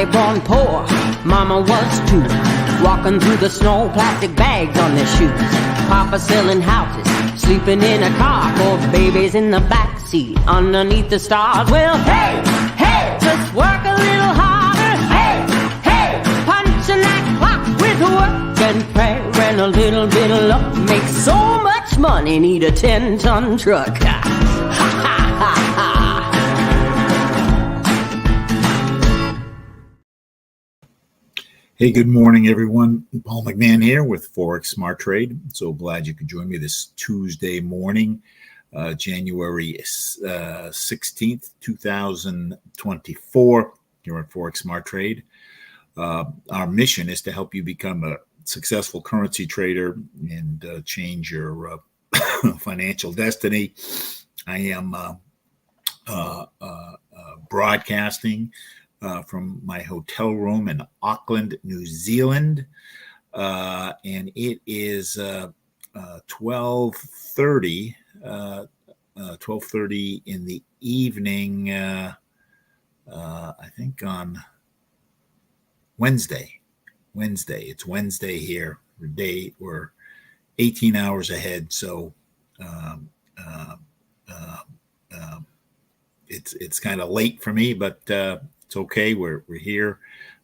Daddy born poor, Mama was too. Walking through the snow, plastic bags on their shoes. Papa selling houses, sleeping in a car. Four babies in the backseat, underneath the stars. Well, hey, hey, just work a little harder. Hey, hey, punching that clock with work and prayer and a little bit of luck. Make so much money, need a 10-ton truck. Ha, ha, ha, ha. Hey, good morning, everyone. Paul McMann here with Forex Smart Trade. So glad you could join me this Tuesday morning, January 16th, 2024, here at Forex Smart Trade. Our mission is to help you become a successful currency trader and change your financial destiny. I am broadcasting from my hotel room in Auckland, New Zealand, and it is 12:30 in the evening. I think on Wednesday. It's Wednesday here. We're 18 hours ahead, so it's kind of late for me, but it's okay. We're here,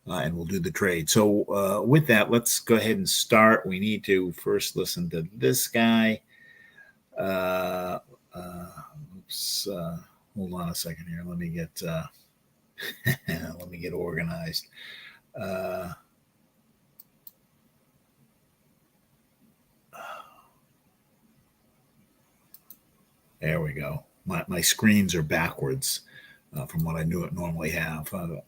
and we'll do the trade. So with that, let's go ahead and start. We need to first listen to this guy. Oops. Hold on a second here. Let me get let me get organized. There we go. My screens are backwards from what I normally have. Due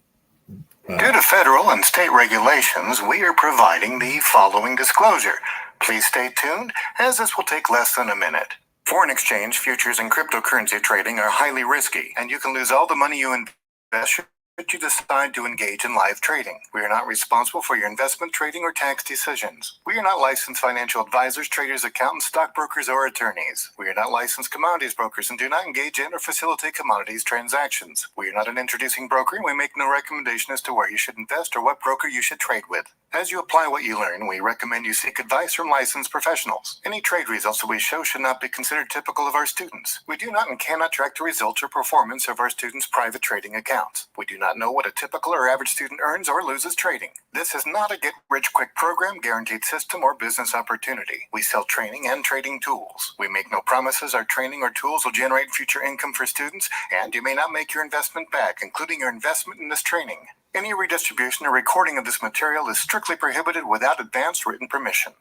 to federal and state regulations, we are providing the following disclosure. Please stay tuned, as this will take less than a minute. Foreign exchange, futures, and cryptocurrency trading are highly risky, and you can lose all the money you invest should you decide to engage in live trading. We are not responsible for your investment, trading, or tax decisions. We are not licensed financial advisors, traders, accountants, stockbrokers, or attorneys. We are not licensed commodities brokers and do not engage in or facilitate commodities transactions. We are not an introducing broker, and we make no recommendation as to where you should invest or what broker you should trade with. As you apply what you learn, we recommend you seek advice from licensed professionals. Any trade results that we show should not be considered typical of our students. We do not and cannot track the results or performance of our students' private trading accounts. We do not know what a typical or average student earns or loses trading. This is not a get-rich-quick program, guaranteed system, or business opportunity. We sell training and trading tools. We make no promises our training or tools will generate future income for students, and you may not make your investment back, including your investment in this training. Any redistribution or recording of this material is strictly prohibited without advance written permission.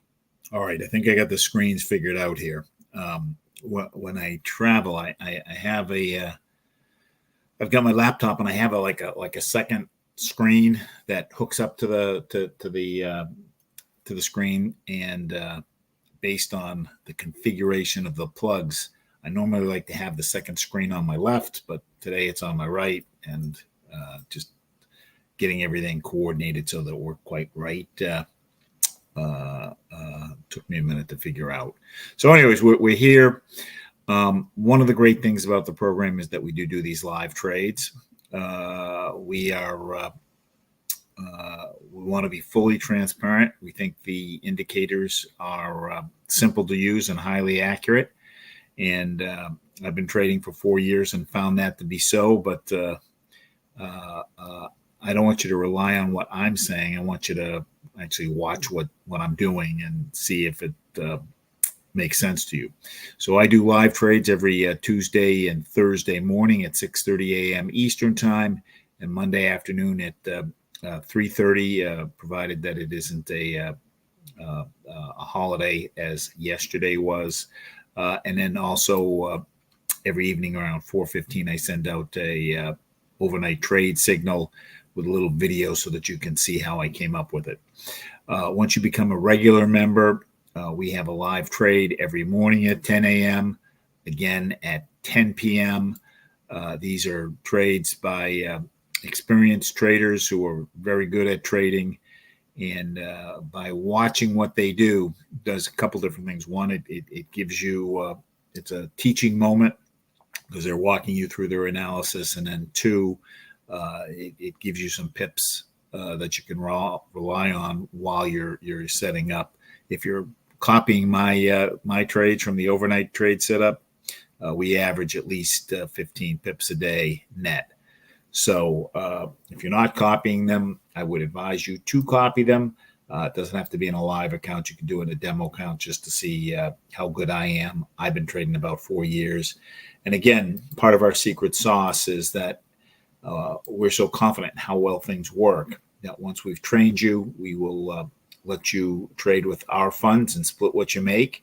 All right, I think I got the screens figured out here. When I travel, I have I've got my laptop and I have like a second screen that hooks up to the screen, and based on the configuration of the plugs, I normally like to have the second screen on my left, but today it's on my right, and just getting everything coordinated so that it worked quite right took me a minute to figure out. So anyways, we're here. One of the great things about the program is that we do these live trades. We want to be fully transparent. We think the indicators are simple to use and highly accurate. And I've been trading for 4 years and found that to be so, but I don't want you to rely on what I'm saying. I want you to actually watch what I'm doing and see if it makes sense to you. So I do live trades every Tuesday and Thursday morning at 6:30 a.m. Eastern time, and Monday afternoon at 3:30, provided that it isn't a holiday as yesterday was. And then also every evening around 4:15, I send out a overnight trade signal with a little video so that you can see how I came up with it. Once you become a regular member, we have a live trade every morning at 10 a.m., again at 10 p.m. These are trades by experienced traders who are very good at trading. And by watching what they do, does a couple different things. One, it gives you, it's a teaching moment because they're walking you through their analysis. And then two, it gives you some that you can rely on while you're setting up. If you're copying my trades from the overnight trade setup, we average at least 15 pips a day net. So if you're not copying them, I would advise you to copy them. It doesn't have to be in a live account. You can do it in a demo account just to see how good I am. I've been trading about 4 years. And again, part of our secret sauce is that we're so confident in how well things work that once we've trained you, we will let you trade with our funds and split what you make.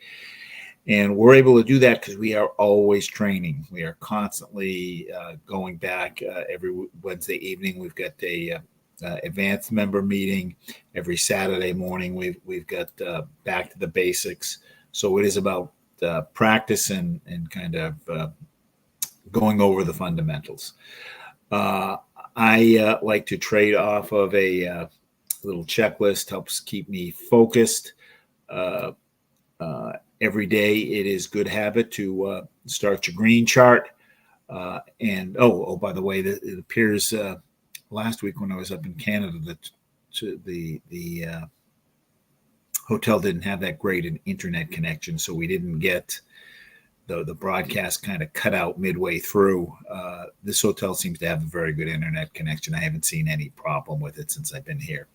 And we're able to do that because we are always training. We are constantly going back every Wednesday evening. We've got a advanced member meeting. Every Saturday morning, we've got back to the basics. So it is about practice and kind of going over the fundamentals. I like to trade off of a little checklist, helps keep me focused. Every day, it is good habit to start your green chart. And by the way, it appears last week when I was up in Canada that the hotel didn't have that great an internet connection, so we didn't get the broadcast kind of cut out midway through. This hotel seems to have a very good internet connection. I haven't seen any problem with it since I've been here.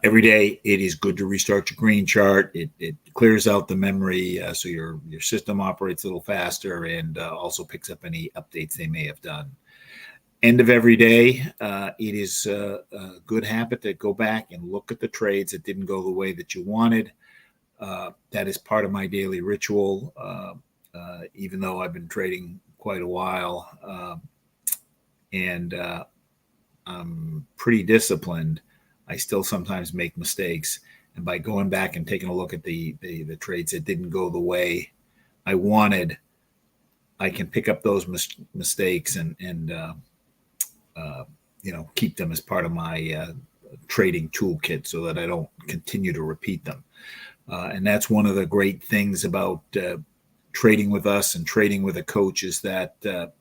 Every day, it is good to restart your green chart. It clears out the memory, so your system operates a little faster and also picks up any updates they may have done. End of every day, it is a good habit to go back and look at the trades that didn't go the way that you wanted. That is part of my daily ritual, even though I've been trading quite a while and I'm pretty disciplined. I still sometimes make mistakes. And by going back and taking a look at the trades that didn't go the way I wanted, I can pick up those mistakes and keep them as part of my trading toolkit so that I don't continue to repeat them. And that's one of the great things about trading with us and trading with a coach is that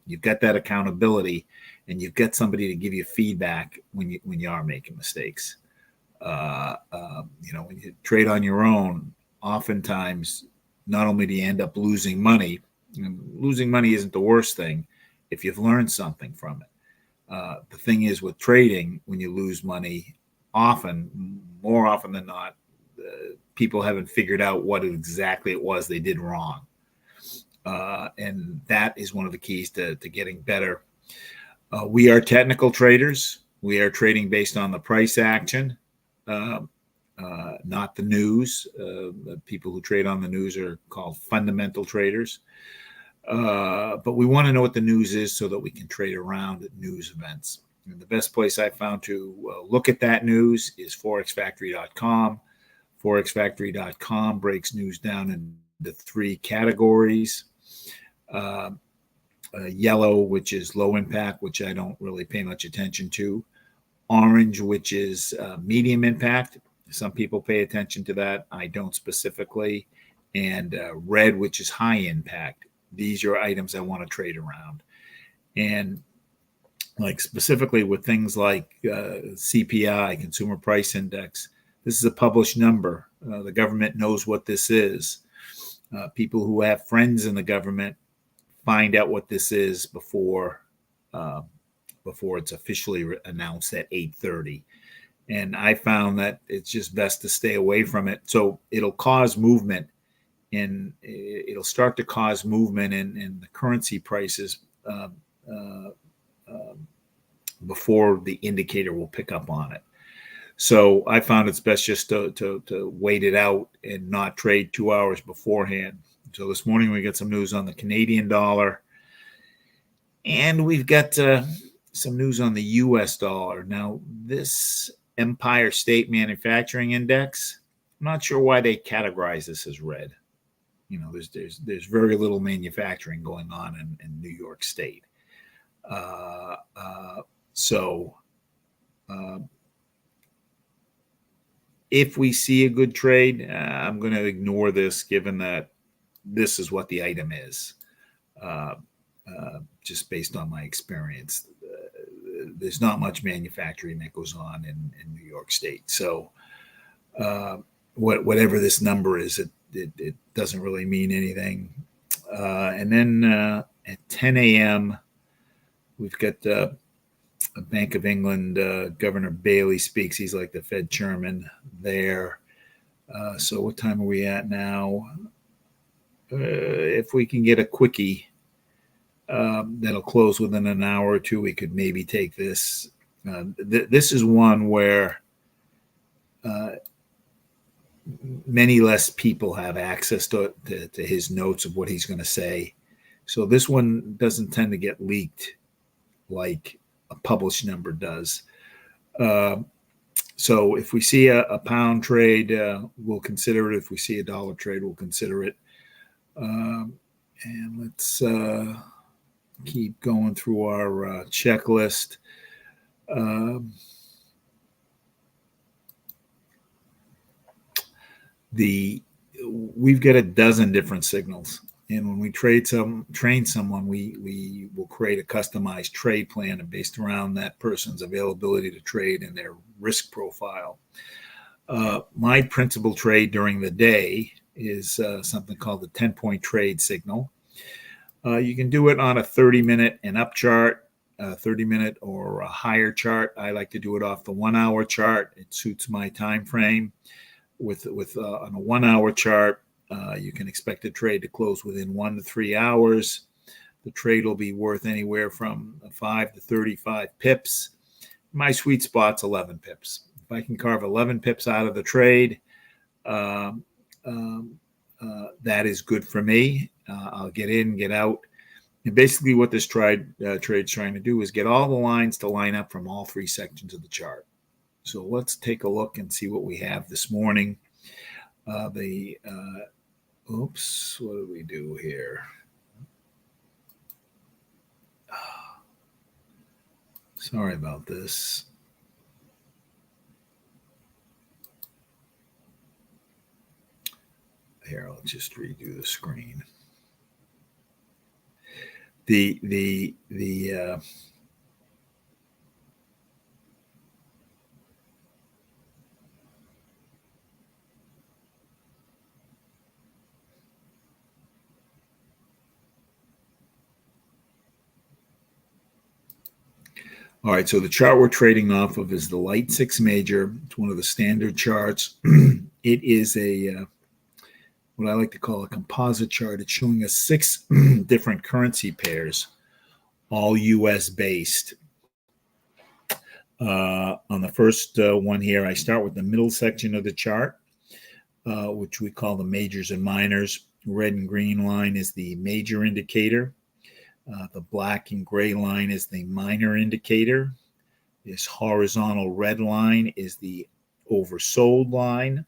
you've got that accountability and you've got somebody to give you feedback when you are making mistakes. When you trade on your own, oftentimes not only do you end up losing money, and losing money isn't the worst thing if you've learned something from it. The thing is with trading, when you lose money, more often than not, people haven't figured out what exactly it was they did wrong. And that is one of the keys to getting better. We are technical traders. We are trading based on the price action, not the news. People who trade on the news are called fundamental traders. But we want to know what the news is so that we can trade around news events. And the best place I found to look at that news is forexfactory.com. Forexfactory.com breaks news down into 3 categories. Yellow, which is low impact, which I don't really pay much attention to. Orange, which is medium impact. Some people pay attention to that. I don't specifically. And red, which is high impact. These are items I want to trade around. And like specifically with things like CPI, Consumer Price Index, this is a published number. The government knows what this is. People who have friends in the government find out what this is before it's officially announced at 8:30. And I found that it's just best to stay away from it. So it'll cause movement, and it'll start to cause movement in the currency prices before the indicator will pick up on it. So I found it's best just to wait it out and not trade 2 hours beforehand. So this morning we got some news on the Canadian dollar, and we've got some news on the U.S. dollar. Now, this Empire State Manufacturing Index, I'm not sure why they categorize this as red. There's very little manufacturing going on in New York State. If we see a good trade, I'm going to ignore this given that this is what the item is, just based on my experience. there's not much manufacturing that goes on in New York State. So whatever this number is, it doesn't really mean anything. And then at 10 a.m., we've got a Bank of England, Governor Bailey speaks. He's like the Fed chairman there. So what time are we at now? If we can get a quickie that'll close within an hour or two, we could maybe take this. This is one where many less people have access to his notes of what he's going to say. So this one doesn't tend to get leaked like a published number does. So if we see a pound trade, we'll consider it. If we see a dollar trade, we'll consider it. And let's keep going through our checklist. We've got a dozen different signals. And when we train someone, we will create a customized trade plan based around that person's availability to trade and their risk profile. My principal trade during the day is something called the 10-point trade signal. You can do it on a 30-minute and up chart, 30-minute or a higher chart. I like to do it off the 1-hour chart. It suits my time frame. With on a 1-hour chart, you can expect a trade to close within 1 to 3 hours. The trade will be worth anywhere from 5 to 35 pips. My sweet spot's 11 pips. If I can carve 11 pips out of the trade, that is good for me. I'll get in, get out. And basically what this trade's trying to do is get all the lines to line up from all three sections of the chart. So let's take a look and see what we have this morning. Oops, what did we do here? Sorry about this. Here, I'll just redo the screen. All right, so the chart we're trading off of is the Light 6 Major. It's one of the standard charts. It is what I like to call a composite chart. It's showing us 6 different currency pairs, all US based. On the first one here, I start with the middle section of the chart, which we call the majors and minors. Red and green line is the major indicator. The black and gray line is the minor indicator. This horizontal red line is the oversold line.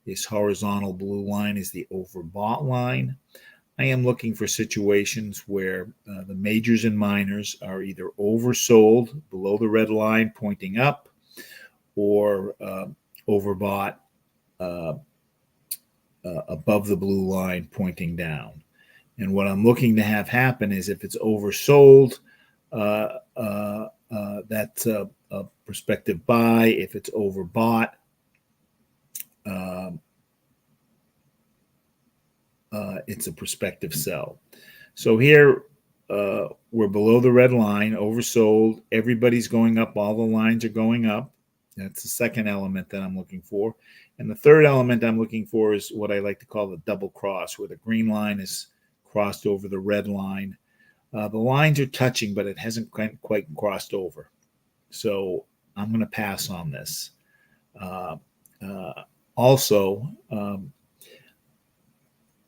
This horizontal blue line is the overbought line. I am looking for situations where the majors and minors are either oversold below the red line pointing up or overbought above the blue line pointing down. And what I'm looking to have happen is if it's oversold, that's a prospective buy. If it's overbought, it's a prospective sell. So here we're below the red line, oversold. Everybody's going up. All the lines are going up. That's the second element that I'm looking for. And the third element I'm looking for is what I like to call the double cross, where the green line is crossed over the red line. The lines are touching, but it hasn't quite crossed over. So I'm going to pass on this. Also,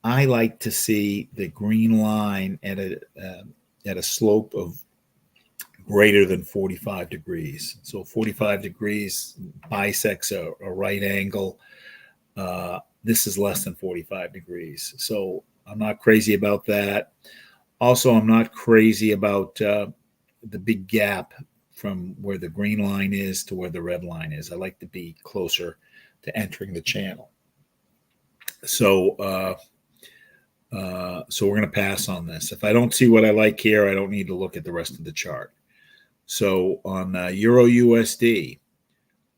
I like to see the green line at a slope of greater than 45 degrees. So 45 degrees bisects a right angle. This is less than 45 degrees. So I'm not crazy about that. Also, I'm not crazy about the big gap from where the green line is to where the red line is. I like to be closer to entering the channel. So we're going to pass on this. If I don't see what I like here, I don't need to look at the rest of the chart. So on Euro USD,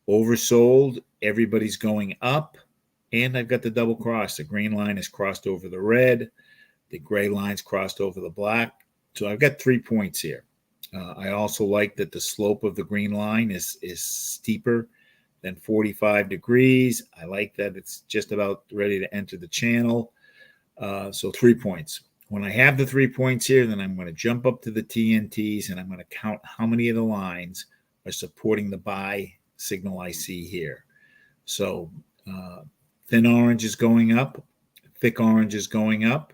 oversold, everybody's going up, and I've got the double cross. The green line is crossed over the red, the gray line's crossed over the black. So I've got 3 points here. I also like that the slope of the green line is steeper than 45 degrees. I like that it's just about ready to enter the channel. So 3 points. When I have the 3 points here, then I'm going to jump up to the TNTs and I'm going to count how many of the lines are supporting the buy signal I see here. So thin orange is going up, thick orange is going up.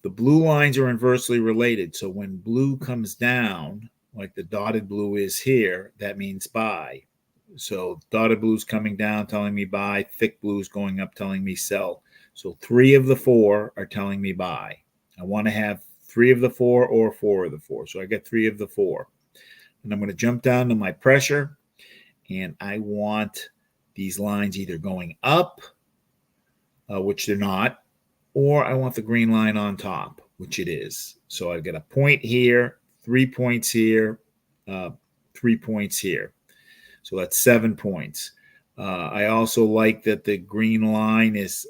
The blue lines are inversely related. So when blue comes down, like the dotted blue is here, that means buy. So dotted blue is coming down, telling me buy. Thick blue is going up, telling me sell. So 3 of the 4 are telling me buy. I want to have 3 of the 4 or 4 of the 4. So I get 3 of the 4. And I'm going to jump down to my pressure. And I want these lines either going up, which they're not, or I want the green line on top, which it is. So I've got a point here, 3 points here, 3 points here. So that's 7 points. I also like that the green line is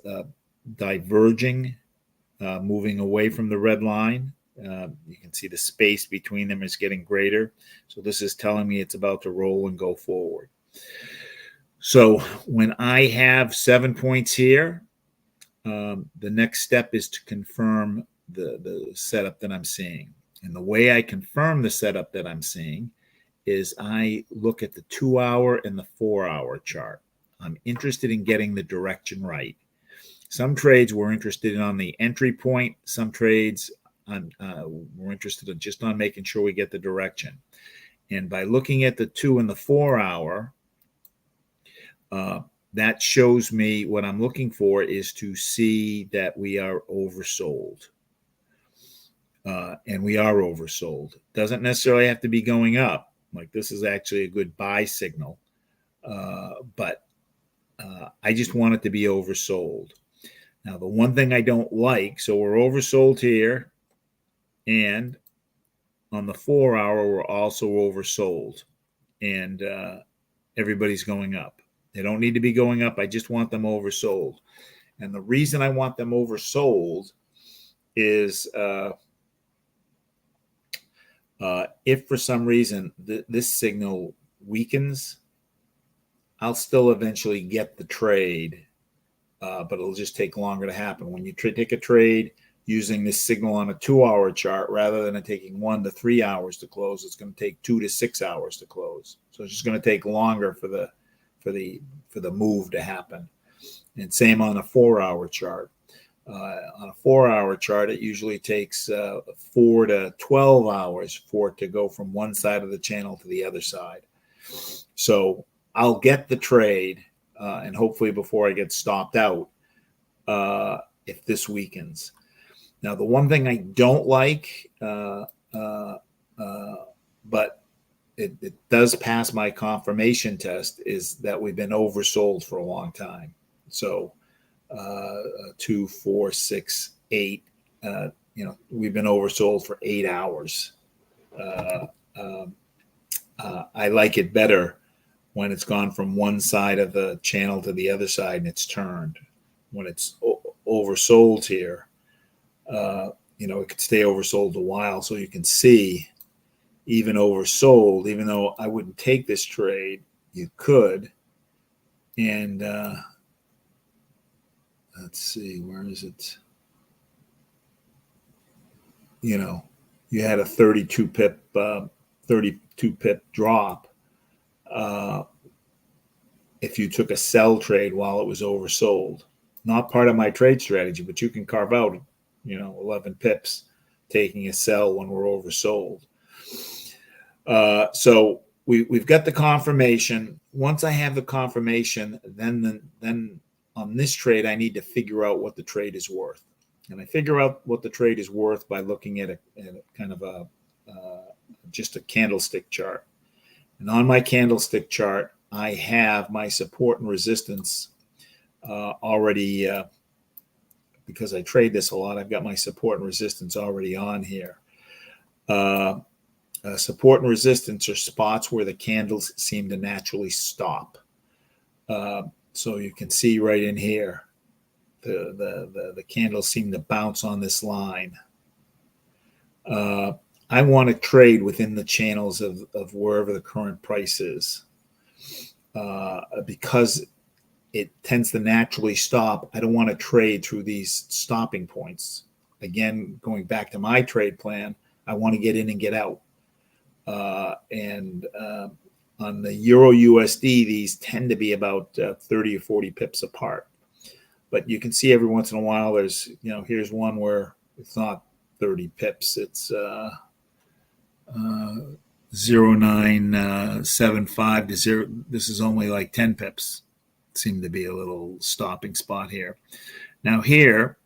diverging, moving away from the red line. You can see the space between them is getting greater. So this is telling me it's about to roll and go forward. So when I have 7 points here, the next step is to confirm the setup that I'm seeing. And the way I confirm the setup that I'm seeing is I look at the 2-hour and the 4-hour chart. I'm interested in getting the direction right. Some trades we're interested in on the entry point. Some trades we're interested in just on making sure we get the direction. And by looking at the 2 and the 4-hour, that shows me what I'm looking for is to see that we are oversold. And we are oversold. Doesn't necessarily have to be going up. Like this is actually a good buy signal. But I just want it to be oversold. Now, the one thing I don't like, so we're oversold here. And on the 4-hour, we're also oversold. And everybody's going up. They don't need to be going up. I just want them oversold. And the reason I want them oversold is if for some reason this signal weakens, I'll still eventually get the trade, but it'll just take longer to happen. When you take a trade using this signal on a 2-hour chart, rather than it taking 1 to 3 hours to close, it's going to take 2 to 6 hours to close. So it's just going to take longer for the move to happen. And same on a 4-hour chart. On a 4-hour chart, it usually takes 4 to 12 hours for it to go from one side of the channel to the other side. So I'll get the trade, and hopefully before I get stopped out, if this weakens. Now, the one thing I don't like, but it does pass my confirmation test, is that we've been oversold for a long time. So 2, 4, 6, 8, we've been oversold for 8 hours. I like it better when it's gone from one side of the channel to the other side and it's turned. When it's oversold here, it could stay oversold a while. So you can see, even oversold, even though I wouldn't take this trade, you could. And let's see, where is it? You had a 32 pip drop. If you took a sell trade while it was oversold, not part of my trade strategy, but you can carve out, 11 pips taking a sell when we're oversold. So we've got the confirmation. Once I have the confirmation, then on this trade, I need to figure out what the trade is worth. And I figure out what the trade is worth by looking at a kind of just a candlestick chart. And on my candlestick chart, I have my support and resistance already, because I trade this a lot. I've got my support and resistance already on here. Support and resistance are spots where the candles seem to naturally stop. So you can see right in here, the candles seem to bounce on this line. I want to trade within the channels of wherever the current price is. Because it tends to naturally stop, I don't want to trade through these stopping points. Again, going back to my trade plan, I want to get in and get out. And on the Euro USD, these tend to be about 30 or 40 pips apart. But you can see every once in a while, there's, here's one where it's not 30 pips. It's 0.975 to 0. This is only like 10 pips. Seem to be a little stopping spot here. Now here,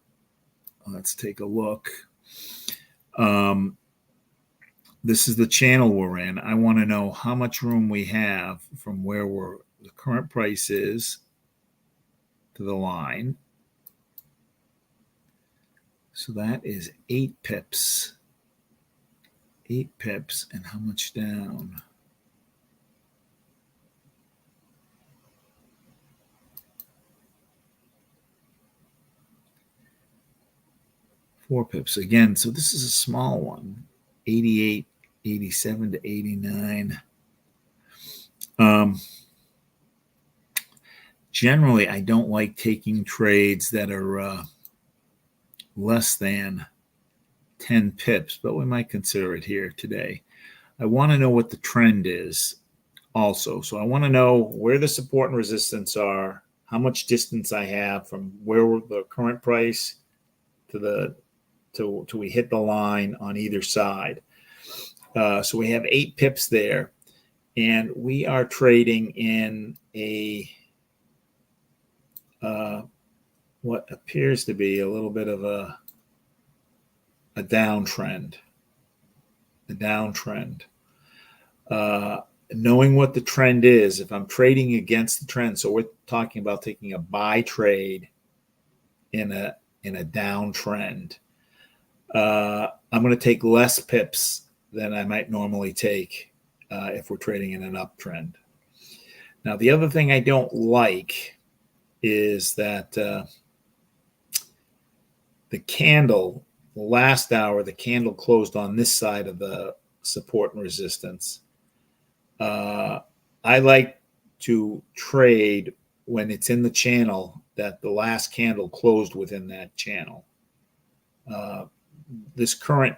let's take a look. This is the channel we're in. I want to know how much room we have from where the current price is to the line. So that is 8 pips. 8 pips, and how much down? Four pips again. So this is a small one. 88, 87 to 89. Generally, I don't like taking trades that are less than 10 pips, but we might consider it here today. I want to know what the trend is also. So I want to know where the support and resistance are, how much distance I have from where the current price to we hit the line on either side. So we have 8 pips there, and we are trading in a what appears to be a little bit of a downtrend. Knowing what the trend is, if I'm trading against the trend, so we're talking about taking a buy trade in a downtrend. I'm going to take less pips than I might normally take if we're trading in an uptrend. Now, the other thing I don't like is that the candle, the last hour, the candle closed on this side of the support and resistance. I like to trade when it's in the channel that the last candle closed within that channel. This current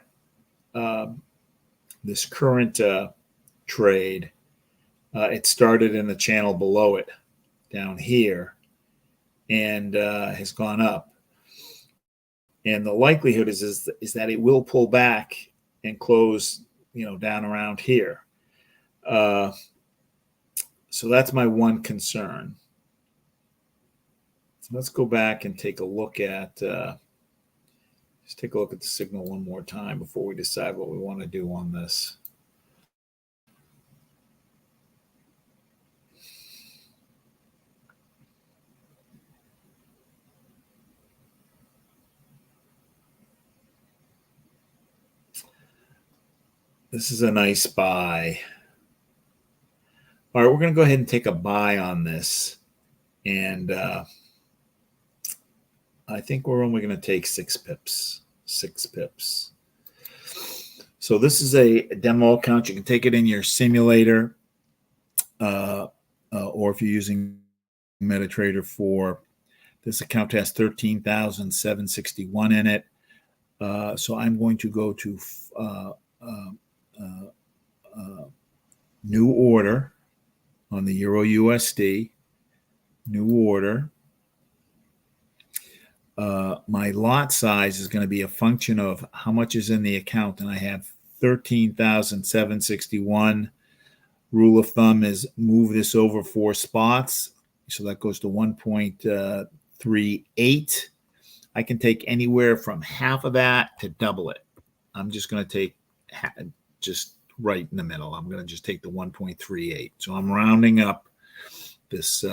trade, it started in the channel below it down here and has gone up. And the likelihood is that it will pull back and close, down around here. So that's my one concern. So let's go back and take a look at just take a look at the signal one more time before we decide what we want to do on this. This is a nice buy. All right, we're going to go ahead and take a buy on this. And I think we're only going to take 6 pips. 6 pips. So this is a demo account. You can take it in your simulator, or if you're using MetaTrader 4. This account has 13,761 in it. So I'm going to go to new order on the Euro USD. New order. My lot size is going to be a function of how much is in the account, and I have 13,761. Rule of thumb is move this over 4 spots, so that goes to 1.38. I can take anywhere from half of that to double it. I'm just going to take just right in the middle. I'm going to just take the 1.38. So I'm rounding up this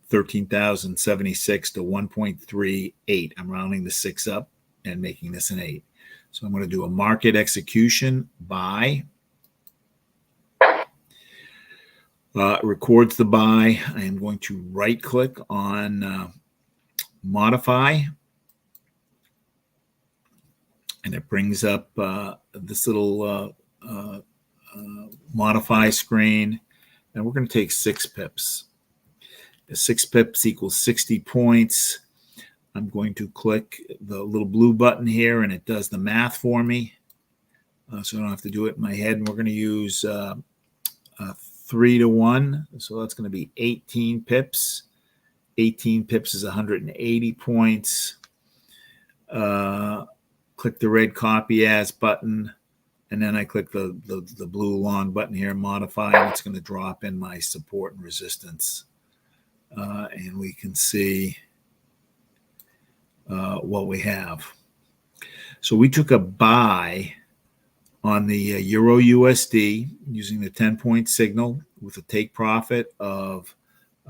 13,076 to 1.38. I'm rounding the 6 up and making this an 8. So I'm going to do a market execution buy Records the buy. I am going to right click on modify, and it brings up this little modify screen, and we're going to take 6 pips. 6 pips equals 60 points. I'm going to click the little blue button here, and it does the math for me, so I don't have to do it in my head. And we're going to use 3 to 1, so that's going to be 18 pips. 18 pips is 180 points. Click the red copy as button, and then I click the blue long button here, modify, and it's going to drop in my support and resistance. And we can see what we have. So we took a buy on the Euro USD using the 10-point signal with a take profit of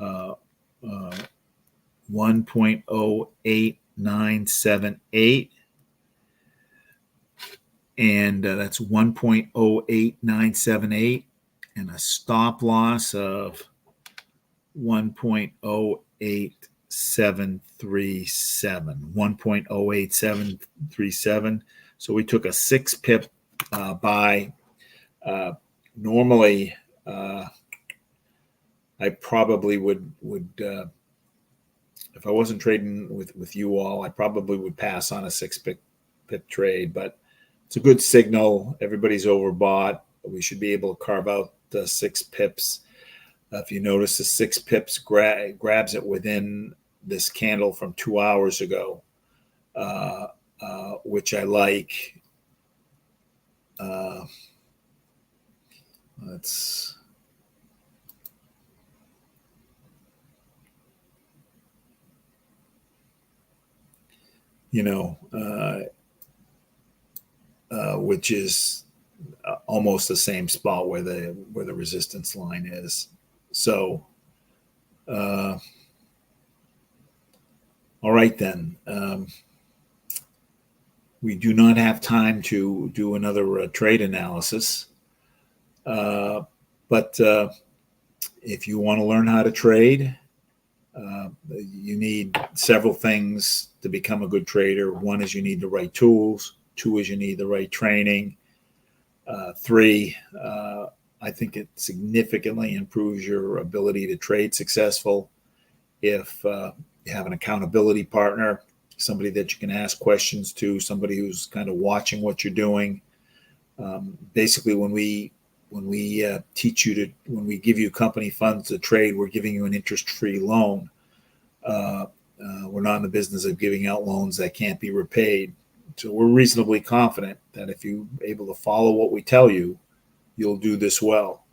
1.08978. And that's 1.08978, and a stop loss of 1.08737. So we took a 6 pip buy. Normally, I probably would if I wasn't trading with you all, I probably would pass on a 6 pip trade, but it's a good signal. Everybody's overbought. We should be able to carve out the 6 pips. If you notice, the 6 pips grabs it within this candle from 2 hours ago, which I like. Let's which is almost the same spot where the resistance line is. So, all right then. We do not have time to do another trade analysis, but if you want to learn how to trade, you need several things to become a good trader. 1 is you need the right tools. 2 is you need the right training. 3, I think it significantly improves your ability to trade successful if you have an accountability partner, somebody that you can ask questions to, somebody who's kind of watching what you're doing. Basically, when we teach you to, when we give you company funds to trade, we're giving you an interest-free loan. We're not in the business of giving out loans that can't be repaid. So we're reasonably confident that if you're able to follow what we tell you, you'll do this well.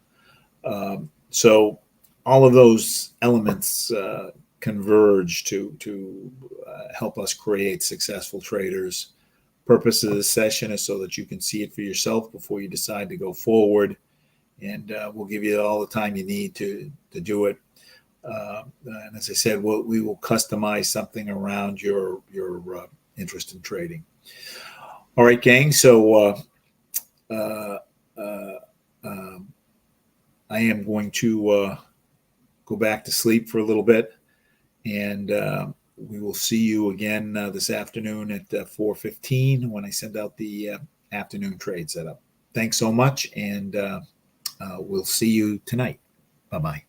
So all of those elements converge to help us create successful traders. Purpose of this session is so that you can see it for yourself before you decide to go forward, and we'll give you all the time you need to do it. And as I said, we will customize something around your interest in trading. All right, gang. So I am going to go back to sleep for a little bit, and we will see you again this afternoon at 4:15 when I send out the afternoon trade setup. Thanks so much, and we'll see you tonight. Bye-bye.